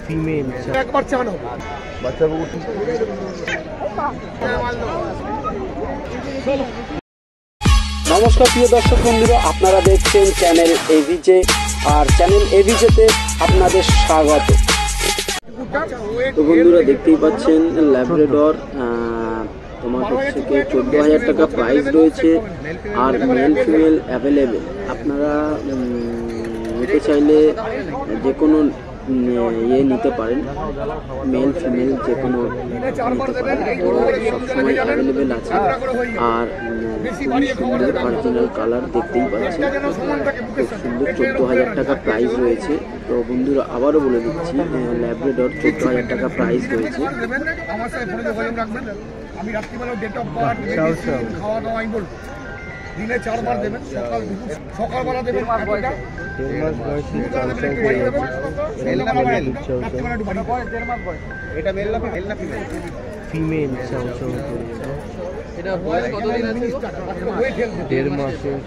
Female একবার চান হবে বাচ্চা নমস্কার প্রিয় দর্শক বন্ধুরা, আপনারা দেখছেন চ্যানেল এভিজে। আর চ্যানেল এভিজেতে আপনাদের স্বাগত। তো বন্ধুরা দেখতেই পাচ্ছেন ল্যাব্রাডর তোমার হচ্ছে কি 14,000 টাকা প্রাইস রয়েছে। আর মেল ফিমেল অ্যাভেলেবেল। আপনারা নিতে চাইলে যে কোনো নিতে পারেন, মেল ফিমেল যে কোনো নিতে পারেন, তো সবসময় অ্যাভেলেবেল আছে। আর খুবই সুন্দর অরিজিনাল কালার দেখতেই পাচ্ছেন, খুব সুন্দর। 14,000 টাকা প্রাইস রয়েছে। তো বন্ধুরা আবারও বলে দিচ্ছি, ল্যাব্রাডর 14,000 টাকা প্রাইস রয়েছে। আমি রাত্রিবেলা ডেট অফ বার্থ, খাওয়া দাওয়া আমি বলবো। দিনে 4 বার দেবেন, সকালবেলা দেবেন ফিমেল এটা দেড় মাসের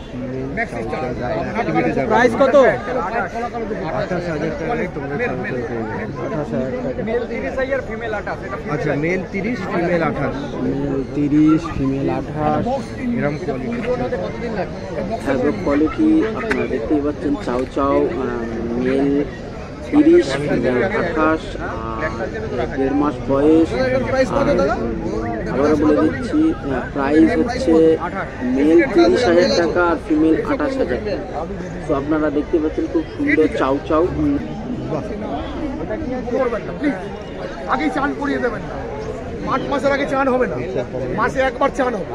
প্রাইস কত? 28,000 টাকা। 28,000 ফিমেল 28। আচ্ছা, মেল 30 ফিমেল 28। মেল 30 ফিমেল 28 এরকম কোয়ালিটি আপনারা দেখতেই পাচ্ছেন। চাও চাও মেল 30 ফিমেল 28, 1.5 মাস বয়স। আবারও বলে দিচ্ছি, প্রাইস হচ্ছে মেল 30,000 টাকা আর ফিমেল 28,000 টাকা। তো আপনারা দেখতে পাচ্ছেন খুব সুন্দর চাউ চাউ। আগেই চান করিয়ে দেবেন না, 8 মাসের আগে চান হবে না, মাসে একবার চান হবে।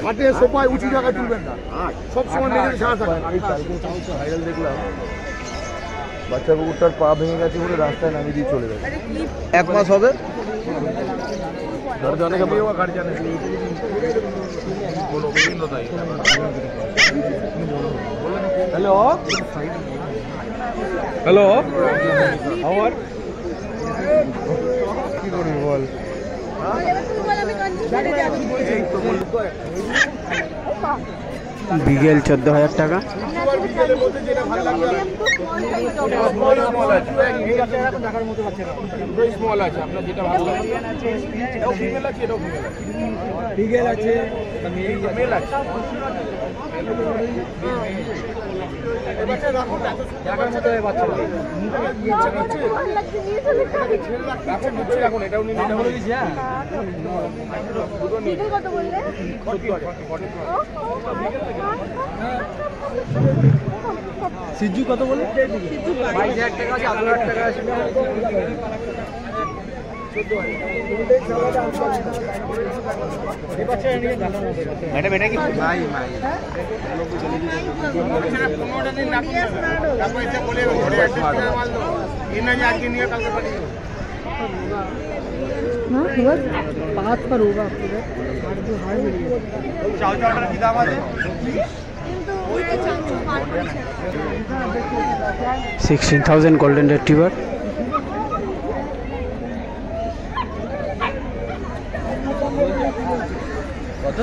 হাটে সোফায় উঁচু জায়গায় তুলবেন না, সবসময় মেঝেতে ছাড়া থাকবে। দেখলাম বাচ্চা কুকুরটার পা ভেঙে গেছে বলে রাস্তায় নামিয়ে দিয়ে চলে গেছে। 1 মাস হবে। হ্যালো হ্যালো, আমার কি করবি বল? বিগেল 14,000 টাকা। বিগেল আছে, মেল আছে। সিজু কত বলে? 22,000 টাকা আছে, 18,000 টাকা আছে। ম্যাডাম এটা কি ভাই ভাই बात पर होगा 16,000 গোল্ডেন রিট্রিভার। কত?